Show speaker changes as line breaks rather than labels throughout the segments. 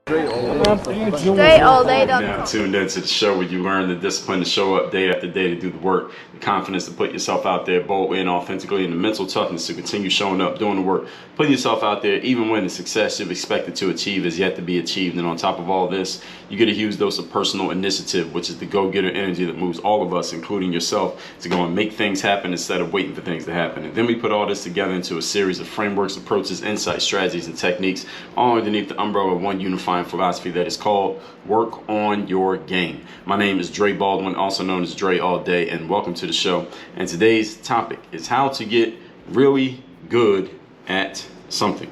DreAllDay.com.
Now tuned into the show where you learn the discipline to show up day after day to do the work, the confidence to put yourself out there boldly and authentically, and the mental toughness to continue showing up, doing the work, putting yourself out there even when the success you've expected to achieve is yet to be achieved. And on top of all this, you get a huge dose of personal initiative, which is the go-getter energy that moves all of us, including yourself, to go and make things happen instead of waiting for things to happen. And then we put all this together into a series of frameworks, approaches, insights, strategies, and techniques, all underneath the umbrella of one unifying philosophy that is called Work on Your Game. My name is Dre Baldwin, also known as Dre All Day, and welcome to the show. And today's topic is how to get really good at something.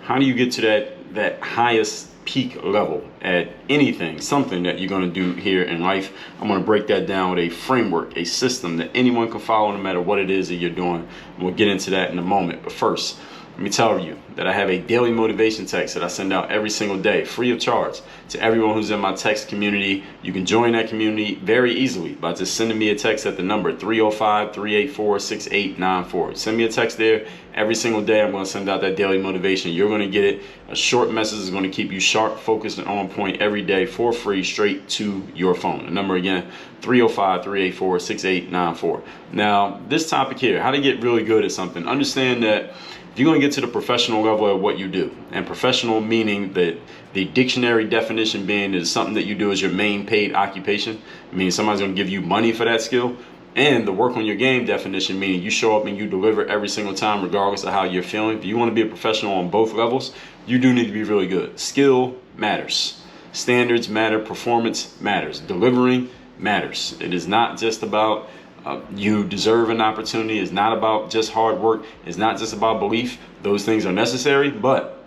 How do you get to that highest peak level at anything, something that you're going to do here in life? I'm going to break that down with a framework, a system that anyone can follow no matter what it is that you're doing. And we'll get into that in a moment. But first, let me tell you that I have a daily motivation text that I send out every single day, free of charge, to everyone who's in my text community. You can join that community very easily by just sending me a text at the number 305-384-6894. Send me a text there every single day. I'm going to send out that daily motivation. You're going to get it. A short message is going to keep you sharp, focused, and on point every day for free, straight to your phone. The number again, 305-384-6894. Now, this topic here, how to get really good at something. Understand that if you're going to get to the professional level of what you do, and professional meaning that the dictionary definition being is something that you do as your main paid occupation, meaning somebody's going to give you money for that skill, and the work on your game definition meaning you show up and you deliver every single time regardless of how you're feeling. If you want to be a professional on both levels, you do need to be really good. Skill matters. Standards matter. Performance matters. Delivering matters. It is not just about you deserve an opportunity. It's not about just hard work. It's not just about belief. Those things are necessary, but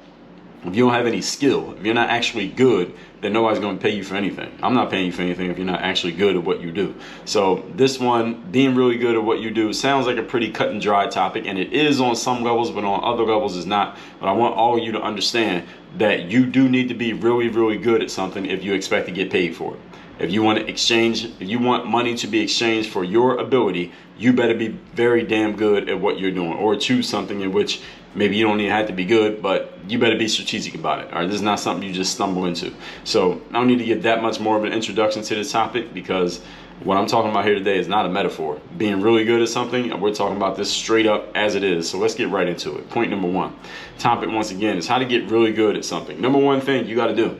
if you don't have any skill, if you're not actually good, then nobody's going to pay you for anything. I'm not paying you for anything if you're not actually good at what you do. So this one, being really good at what you do, sounds like a pretty cut and dry topic, and it is on some levels, but on other levels it's not. But I want all of you to understand that you do need to be really, really good at something if you expect to get paid for it. If you want to exchange, if you want money to be exchanged for your ability, you better be very damn good at what you're doing, or choose something in which maybe you don't even have to be good, but you better be strategic about it. All right, this is not something you just stumble into. So I don't need to give that much more of an introduction to this topic, because what I'm talking about here today is not a metaphor. Being really good at something, we're talking about this straight up as it is. So let's get right into it. Point number one. Topic once again is how to get really good at something. Number one thing you got to do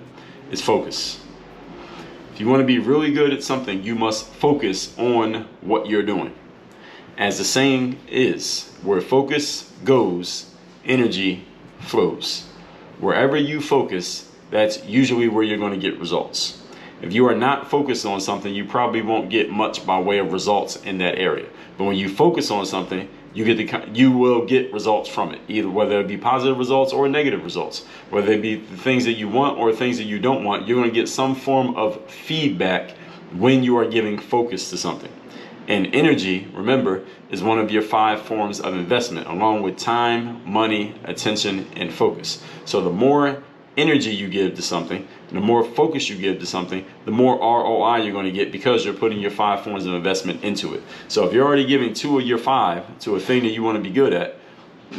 is focus. If you want to be really good at something, you must focus on what you're doing. As the saying is, where focus goes, energy flows. Wherever you focus, that's usually where you're going to get results. If you are not focused on something, you probably won't get much by way of results in that area. But when you focus on something, you will get results from it, either whether it be positive results or negative results, whether it be the things that you want or things that you don't want. You're going to get some form of feedback when you are giving focus to something. And energy, remember, is one of your 5 forms of investment, along with time, money, attention, and focus. So the more energy you give to something, the more focus you give to something, the more ROI you're going to get, because you're putting your 5 forms of investment into it. So if you're already giving 2 of your 5 to a thing that you want to be good at,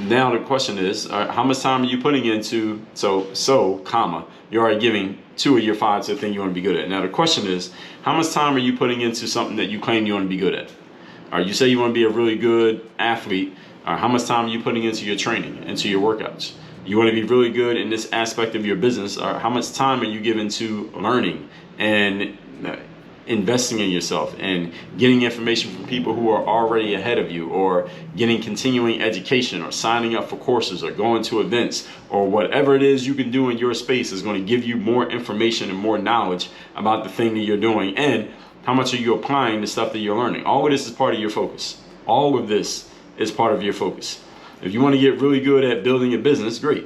now the question is, how much time are you putting into, you're already giving 2 of your 5 to a thing you want to be good at. Now the question is, how much time are you putting into something that you claim you want to be good at? You say you want to be a really good athlete. How much time are you putting into your training, into your workouts? You want to be really good in this aspect of your business. How much time are you giving to learning and investing in yourself and getting information from people who are already ahead of you, or getting continuing education, or signing up for courses, or going to events, or whatever it is you can do in your space is going to give you more information and more knowledge about the thing that you're doing, and how much are you applying the stuff that you're learning. All of this is part of your focus. All of this is part of your focus. If you want to get really good at building a business, great.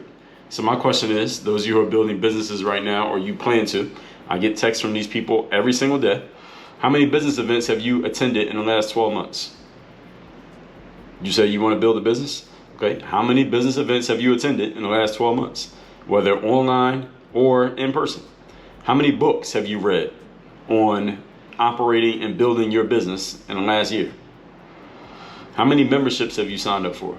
So my question is, those of you who are building businesses right now, or you plan to, I get texts from these people every single day. How many business events have you attended in the last 12 months? You say you want to build a business? Okay. How many business events have you attended in the last 12 months, whether online or in person? How many books have you read on operating and building your business in the last year? How many memberships have you signed up for?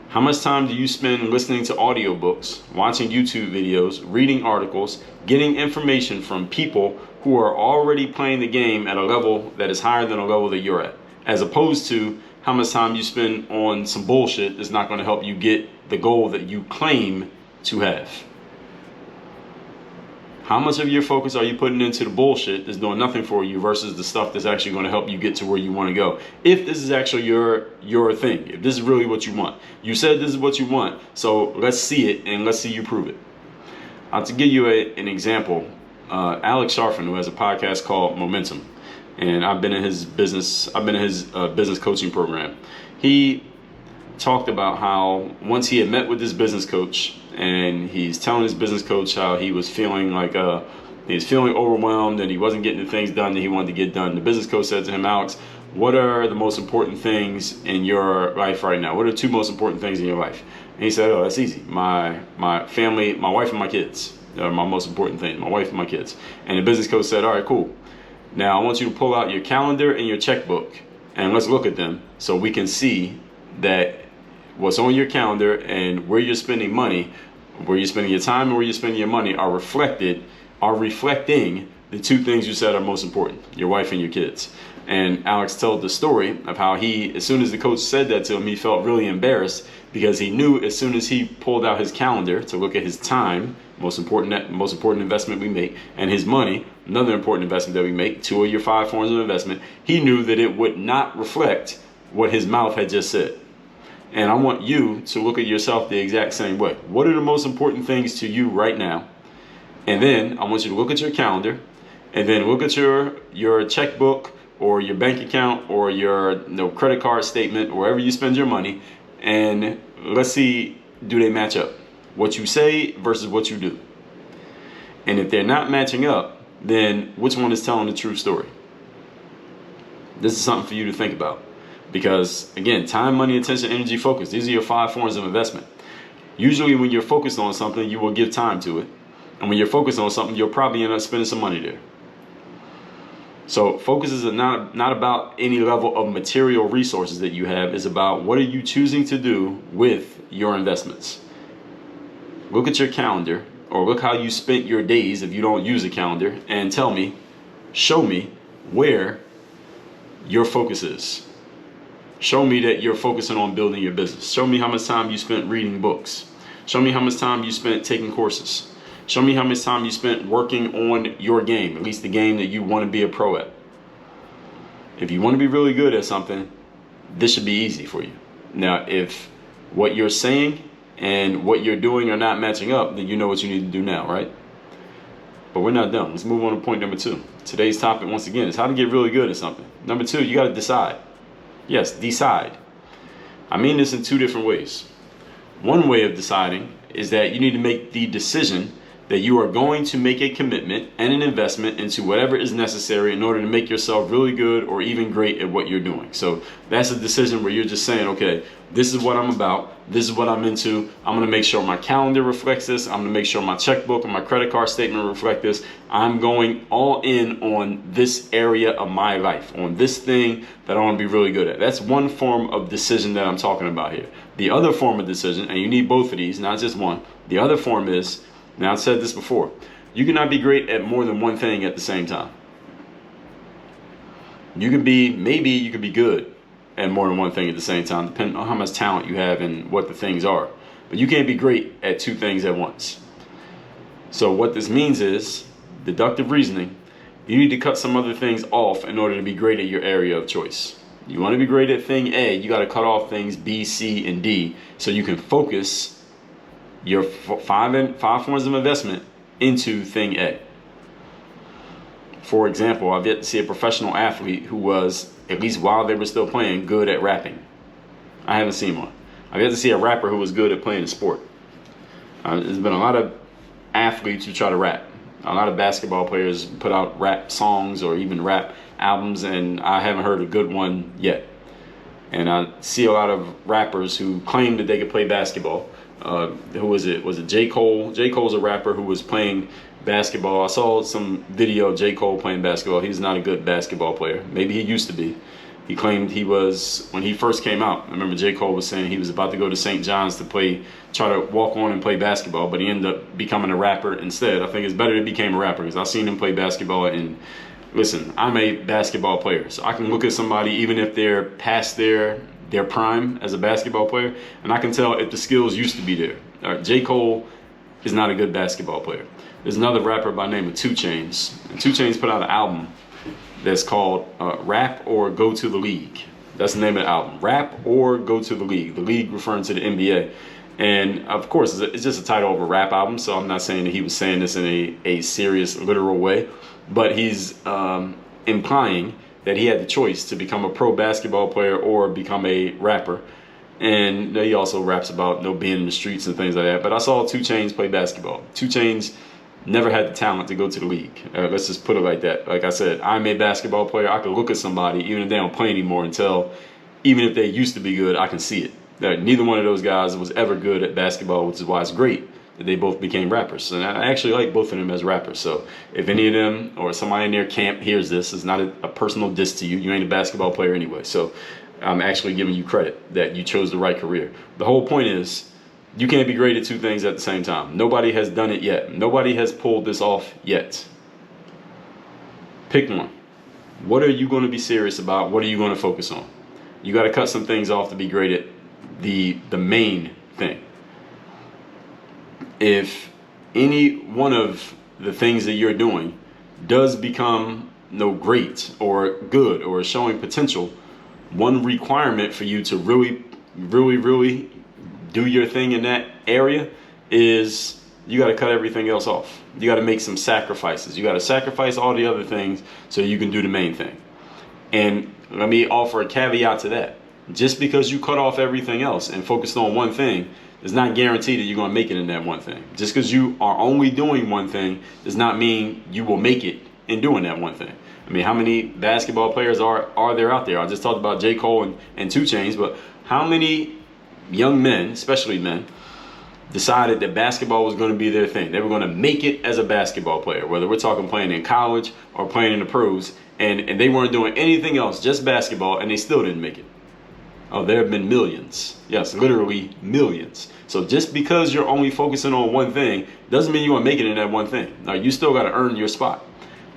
How much time do you spend listening to audiobooks, watching YouTube videos, reading articles, getting information from people who are already playing the game at a level that is higher than a level that you're at, as opposed to how much time you spend on some bullshit that's not going to help you get the goal that you claim to have? How much of your focus are you putting into the bullshit that's doing nothing for you versus the stuff that's actually going to help you get to where you want to go? If this is actually your thing, if this is really what you want. You said this is what you want, so let's see it and let's see you prove it. To give you an example, Alex Sharfin, who has a podcast called Momentum, and I've been in his business coaching program. He talked about how once he had met with this business coach, and he's telling his business coach how he was feeling like he was feeling overwhelmed and he wasn't getting the things done that he wanted to get done. The business coach said to him, Alex, what are the most important things in your life right now? What are the two most important things in your life? And he said, oh, that's easy. My family, my wife and my kids are my most important things, my wife and my kids. And the business coach said, all right, cool. Now I want you to pull out your calendar and your checkbook and let's look at them so we can see that what's on your calendar and where you're spending money, where you're spending your time and where you're spending your money are reflecting the two things you said are most important, your wife and your kids. And Alex told the story of how he, as soon as the coach said that to him, he felt really embarrassed because he knew as soon as he pulled out his calendar to look at his time, most important investment we make, and his money, another important investment that we make, 2 of your 5 forms of investment, he knew that it would not reflect what his mouth had just said. And I want you to look at yourself the exact same way. What are the most important things to you right now? And then I want you to look at your calendar and then look at your checkbook or your bank account or your credit card statement, or wherever you spend your money, and let's see, do they match up? What you say versus what you do. And if they're not matching up, then which one is telling the true story? This is something for you to think about. Because again, time, money, attention, energy, focus. These are your 5 forms of investment. Usually when you're focused on something, you will give time to it. And when you're focused on something, you'll probably end up spending some money there. So focus is not about any level of material resources that you have. It's about what are you choosing to do with your investments. Look at your calendar, or look how you spent your days if you don't use a calendar, and show me where your focus is. Show me that you're focusing on building your business. Show me how much time you spent reading books. Show me how much time you spent taking courses. Show me how much time you spent working on your game, at least the game that you want to be a pro at. If you want to be really good at something, this should be easy for you. Now, if what you're saying and what you're doing are not matching up, then you know what you need to do now, right? But we're not done. Let's move on to point number 2. Today's topic, once again, is how to get really good at something. Number 2, you got to decide. Yes, decide. I mean this in 2 different ways. One way of deciding is that you need to make the decision that you are going to make a commitment and an investment into whatever is necessary in order to make yourself really good or even great at what you're doing. So that's a decision where you're just saying, okay, this is what I'm about. This is what I'm into. I'm going to make sure my calendar reflects this. I'm going to make sure my checkbook and my credit card statement reflect this. I'm going all in on this area of my life, on this thing that I want to be really good at. That's one form of decision that I'm talking about here. The other form of decision, and you need both of these, not just one. The other form is, now I've said this before, you cannot be great at more than one thing at the same time. Maybe you could be good at more than one thing at the same time, depending on how much talent you have and what the things are. But you can't be great at 2 things at once. So what this means is, deductive reasoning, you need to cut some other things off in order to be great at your area of choice. You want to be great at thing A, you got to cut off things B, C, and D so you can focus your 5 forms of investment into thing A. For example, I've yet to see a professional athlete who was, at least while they were still playing, good at rapping. I haven't seen one. I've yet to see a rapper who was good at playing a sport. There's been a lot of athletes who try to rap. A lot of basketball players put out rap songs or even rap albums, and I haven't heard a good one yet. And I see a lot of rappers who claim that they could play basketball. Who was it? Was it J. Cole? J. Cole's a rapper who was playing basketball. I saw some video of J. Cole playing basketball. He's not a good basketball player. Maybe he used to be. He claimed he was, when he first came out, I remember J. Cole was saying he was about to go to St. John's to try to walk on and play basketball, but he ended up becoming a rapper instead. I think it's better that he became a rapper because I've seen him play basketball. And listen, I'm a basketball player, so I can look at somebody even if they're past their prime as a basketball player, and I can tell if the skills used to be there. J. Cole is not a good basketball player. There's another rapper by the name of 2 Chainz. And 2 Chainz put out an album that's called Rap or Go to the League. That's the name of the album. Rap or Go to the League. The league referring to the NBA. And of course, it's just a title of a rap album, so I'm not saying that he was saying this in a serious, literal way. But he's implying that he had the choice to become a pro basketball player or become a rapper. And he also raps about being in the streets and things like that. But I saw 2 Chainz play basketball. 2 Chainz never had the talent to go to the league. Let's just put it like that. Like I said, I'm a basketball player. I can look at somebody, even if they don't play anymore, and tell, even if they used to be good, I can see it. Neither one of those guys was ever good at basketball, which is why it's great that they both became rappers. And I actually like both of them as rappers. So if any of them or somebody in their camp hears this, it's not a personal diss to you. You ain't a basketball player anyway. So I'm actually giving you credit that you chose the right career. The whole point is, you can't be great at 2 things at the same time. Nobody has done it yet. Nobody has pulled this off yet. Pick one. What are you going to be serious about? What are you going to focus on? You got to cut some things off to be great at the main thing. If any one of the things that you're doing does become great or good or showing potential, one requirement for you to really do your thing in that area is you got to cut everything else off. You got to make some sacrifices. You got to sacrifice all the other things so you can do the main thing. And let me offer a caveat to that. Just because you cut off everything else and focused on one thing does not guarantee that you're going to make it in that one thing. Just because you are only doing one thing does not mean you will make it in doing that one thing. I mean, how many basketball players are there out there? I just talked about J. Cole and 2 Chainz, but how many young men, especially men, decided that basketball was going to be their thing? They were going to make it as a basketball player, whether we're talking playing in college or playing in the pros, and they weren't doing anything else, just basketball, and they still didn't make it. Oh, there have been millions. Yes, literally millions. So just because you're only focusing on one thing doesn't mean you're going to make it in that one thing. Now, you still got to earn your spot.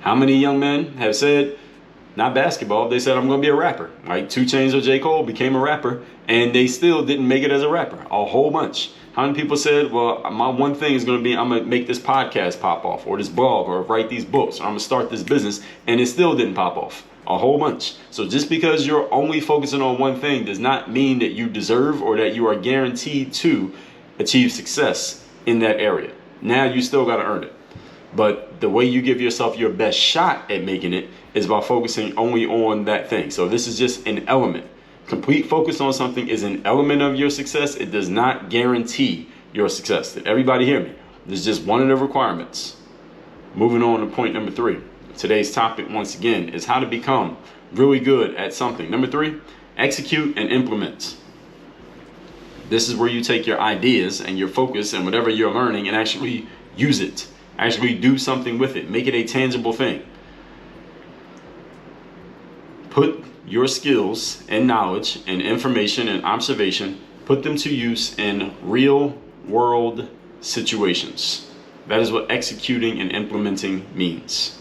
How many young men have said, not basketball, they said, I'm going to be a rapper. Like 2 Chainz or J. Cole became a rapper, and they still didn't make it as a rapper. A whole bunch. How many people said, well, my one thing is going to be, I'm going to make this podcast pop off, or this blog, or write these books, or I'm going to start this business, and it still didn't pop off. A whole bunch. So just because you're only focusing on one thing does not mean that you deserve or that you are guaranteed to achieve success in that area. Now you still got to earn it. But the way you give yourself your best shot at making it is by focusing only on that thing. So this is just an element. Complete focus on something is an element of your success. It does not guarantee your success. Did everybody hear me? This is just one of the requirements. Moving on to point number 3. Today's topic, once again, is how to become really good at something. Number 3, execute and implement. This is where you take your ideas and your focus and whatever you're learning and actually use it. Actually do something with it. Make it a tangible thing. Put your skills and knowledge and information and observation, put them to use in real world situations. That is what executing and implementing means.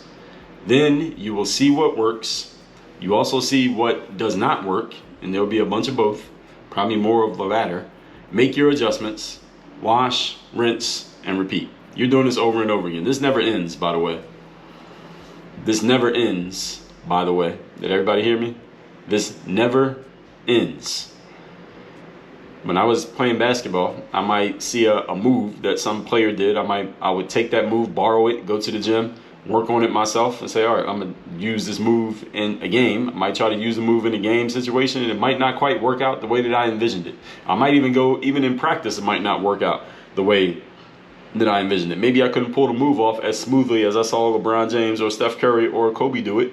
Then you will see what works. You also see what does not work, and there will be a bunch of both, probably more of the latter. Make your adjustments, wash, rinse, and repeat. You're doing this over and over again. This never ends, by the way. This never ends, by the way. Did everybody hear me? This never ends. When I was playing basketball, I might see a move that some player did. I would take that move, borrow it, go to the gym, work on it myself, and say, all right, I'm going to use this move in a game. I might try to use the move in a game situation, and it might not quite work out the way that I envisioned it. I might even in practice, it might not work out the way that I envisioned it. Maybe I couldn't pull the move off as smoothly as I saw LeBron James or Steph Curry or Kobe do it,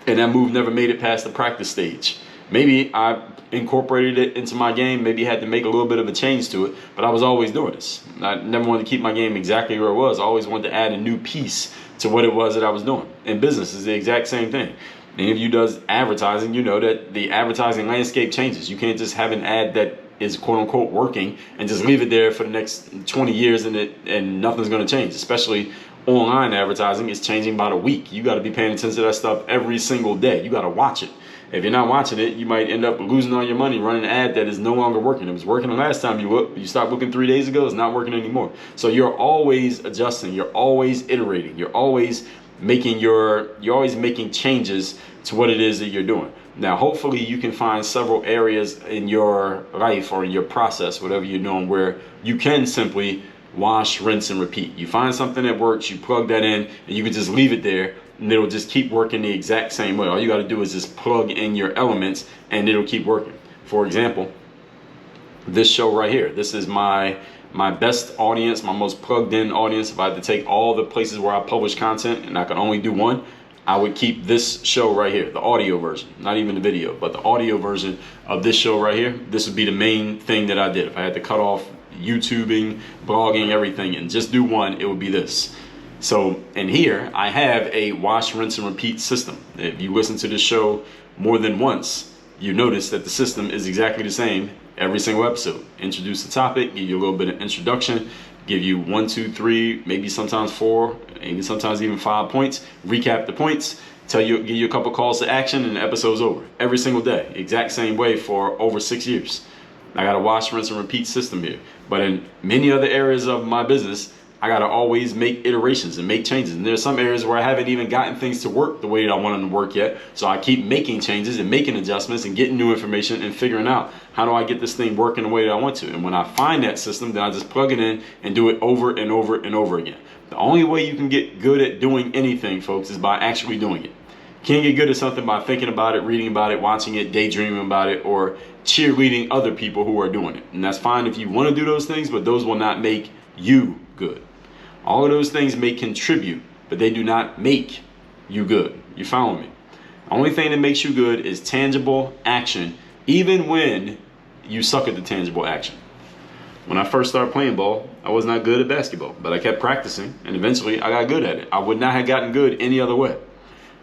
and that move never made it past the practice stage. Maybe I incorporated it into my game, maybe had to make a little bit of a change to it, but I was always doing this. I never wanted to keep my game exactly where it was. I always wanted to add a new piece to what it was that I was doing. In business, it's the exact same thing. Any of you does advertising, you know that the advertising landscape changes. You can't just have an ad that is quote unquote working and just leave it there for the next 20 years and nothing's going to change. Especially online advertising is changing by the week. You got to be paying attention to that stuff every single day. You got to watch it. If you're not watching it, you might end up losing all your money running an ad that is no longer working. It was working the last time you looked. You stopped looking 3 days ago. It's not working anymore. So you're always adjusting. You're always iterating. You're always making changes to what it is that you're doing. Now, hopefully you can find several areas in your life or in your process, whatever you're doing, where you can simply wash, rinse, and repeat. You find something that works, you plug that in, and you can just leave it there, and it'll just keep working the exact same way. All you got to do is just plug in your elements, and it'll keep working. For example, this show right here. This is my best audience, my most plugged in audience. If I had to take all the places where I publish content and I could only do one, I would keep this show right here, the audio version, not even the video, but the audio version of this show right here. This would be the main thing that I did. If I had to cut off YouTubing, blogging, everything, and just do one, it would be this. So in here, I have a wash, rinse, and repeat system. If you listen to this show more than once, you notice that the system is exactly the same every single episode. Introduce the topic, give you a little bit of introduction, give you 1, 2, 3, maybe sometimes 4, maybe sometimes even 5 points, recap the points, give you a couple calls to action, and the episode's over. Every single day, exact same way for over 6 years. I got a wash, rinse, and repeat system here. But in many other areas of my business, I got to always make iterations and make changes. And there's some areas where I haven't even gotten things to work the way that I want them to work yet. So I keep making changes and making adjustments and getting new information and figuring out how do I get this thing working the way that I want to. And when I find that system, then I just plug it in and do it over and over and over again. The only way you can get good at doing anything, folks, is by actually doing it. You can't get good at something by thinking about it, reading about it, watching it, daydreaming about it, or cheerleading other people who are doing it. And that's fine if you want to do those things, but those will not make you good. All of those things may contribute, but they do not make you good. You follow me? The only thing that makes you good is tangible action, even when you suck at the tangible action. When I first started playing ball, I was not good at basketball, but I kept practicing, and eventually I got good at it. I would not have gotten good any other way.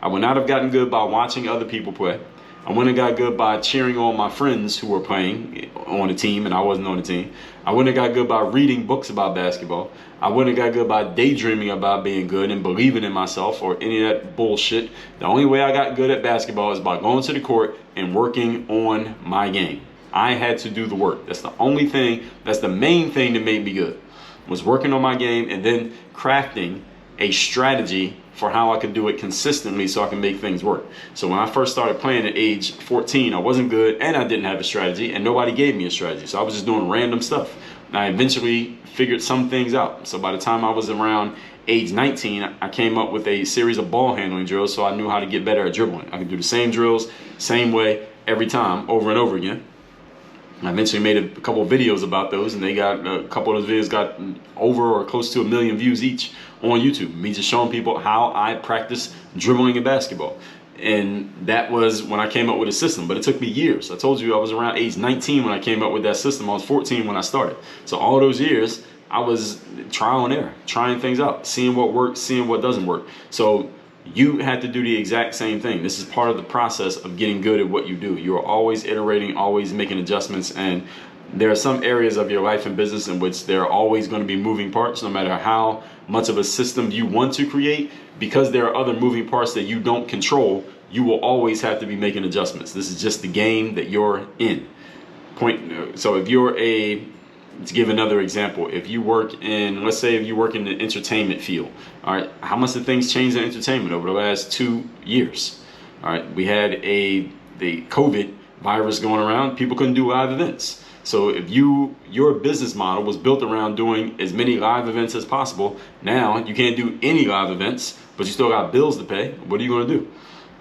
I would not have gotten good by watching other people play. I wouldn't have got good by cheering on my friends who were playing on a team and I wasn't on the team. I wouldn't have got good by reading books about basketball. I wouldn't have got good by daydreaming about being good and believing in myself or any of that bullshit. The only way I got good at basketball is by going to the court and working on my game. I had to do the work. That's the only thing, that's the main thing that made me good, was working on my game and then crafting a strategy for how I could do it consistently so I can make things work. So when I first started playing at age 14, I wasn't good and I didn't have a strategy and nobody gave me a strategy. So I was just doing random stuff. And I eventually figured some things out. So by the time I was around age 19, I came up with a series of ball handling drills so I knew how to get better at dribbling. I could do the same drills, same way, every time, over and over again. I eventually made a couple of videos about those, and a couple of those videos got over or close to 1 million views each on YouTube. Me just showing people how I practice dribbling in basketball. And that was when I came up with a system, but it took me years. I told you I was around age 19 when I came up with that system. I was 14 when I started. So all those years, I was trial and error, trying things out, seeing what works, seeing what doesn't work. So you had to do the exact same thing. This is part of the process of getting good at what you do. You are always iterating, always making adjustments, and there are some areas of your life and business in which there are always going to be moving parts, no matter how much of a system you want to create. Because there are other moving parts that you don't control, you will always have to be making adjustments. This is just the game that you're in. So if you're to give another example, if you work in, let's say if you work in the entertainment field, all right, how much have things changed in entertainment over the last 2 years? All right, we had the COVID virus going around, people couldn't do live events. So if your business model was built around doing as many live events as possible, now you can't do any live events, but you still got bills to pay. What are you going to do?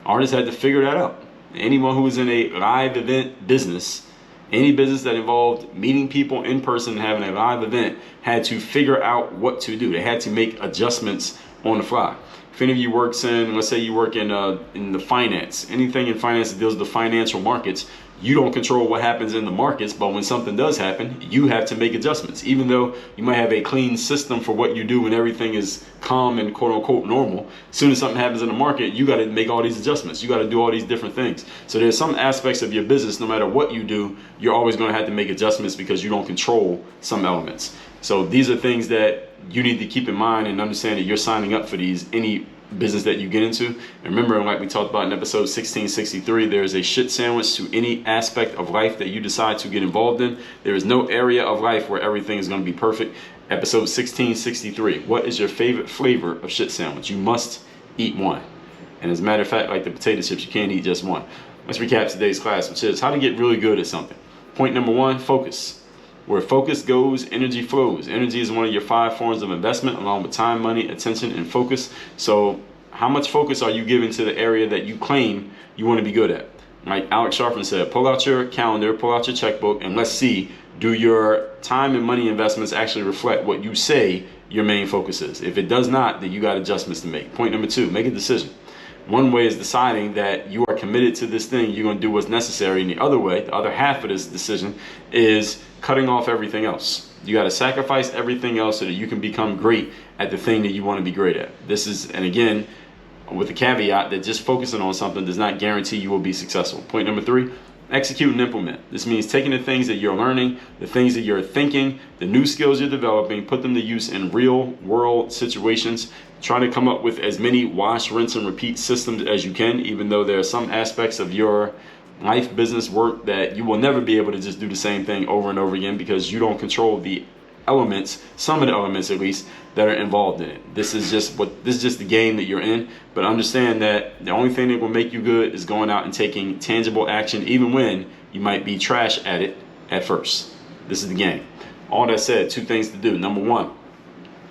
Artists had to figure that out. Anyone who was in a live event business, any business that involved meeting people in person and having a live event, had to figure out what to do. They had to make adjustments on the fly. If any of you works in, let's say you work in the finance, anything in finance that deals with the financial markets, You don't control what happens in the markets, but when something does happen, you have to make adjustments. Even though you might have a clean system for what you do and everything is calm and quote unquote normal, as soon as something happens in the market, you got to make all these adjustments. You got to do all these different things. So there's some aspects of your business, no matter what you do, you're always going to have to make adjustments because you don't control some elements. So these are things that you need to keep in mind and understand that you're signing up for these, any business that you get into. And remember, like we talked about in episode 1663, there is a shit sandwich to any aspect of life that you decide to get involved in. There is no area of life where everything is going to be perfect. Episode 1663, what is your favorite flavor of shit sandwich? You must eat one. And as a matter of fact, like the potato chips, you can't eat just one. Let's recap today's class, which is how to get really good at something. Point number one, focus. Where focus goes, energy flows. Energy is one of your 5 forms of investment, along with time, money, attention, and focus. So how much focus are you giving to the area that you claim you want to be good at? Like Alex Sharpton said, pull out your calendar, pull out your checkbook, and let's see, do your time and money investments actually reflect what you say your main focus is? If it does not, then you got adjustments to make. Point number 2, make a decision. One way is deciding that you are committed to this thing, you're going to do what's necessary. And the other way, the other half of this decision, is cutting off everything else. You got to sacrifice everything else so that you can become great at the thing that you want to be great at. This is, and again, with the caveat that just focusing on something does not guarantee you will be successful. Point number 3, execute and implement. This means taking the things that you're learning, the things that you're thinking, the new skills you're developing, put them to use in real world situations. Try to come up with as many wash, rinse, and repeat systems as you can, even though there are some aspects of your life, business, work that you will never be able to just do the same thing over and over again because you don't control the elements, some of the elements at least, that are involved in it. This is just the game that you're in. But understand that the only thing that will make you good is going out and taking tangible action, even when you might be trash at it at first. This is the game. All that said, 2 things to do. Number 1,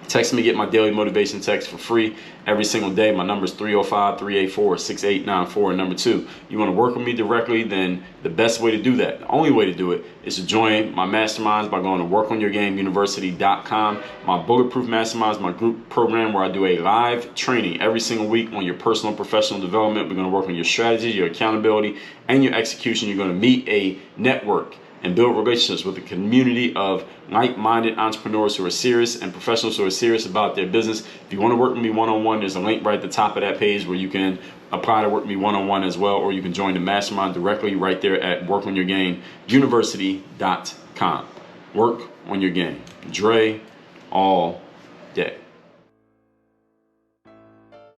text me, get my daily motivation text for free every single day. My number is 305-384-6894. And number 2, you want to work with me directly, then the best way to do that, the only way to do it, is to join my masterminds by going to workonyourgameuniversity.com. My Bulletproof Masterminds, my group program where I do a live training every single week on your personal and professional development. We're going to work on your strategy, your accountability, and your execution. You're going to meet a network and build relationships with a community of like-minded entrepreneurs who are serious and professionals who are serious about their business. If you want to work with me one-on-one, there's a link right at the top of that page where you can apply to work with me one-on-one as well, or you can join the mastermind directly right there at workonyourgameuniversity.com. Work on your game. Dre all day.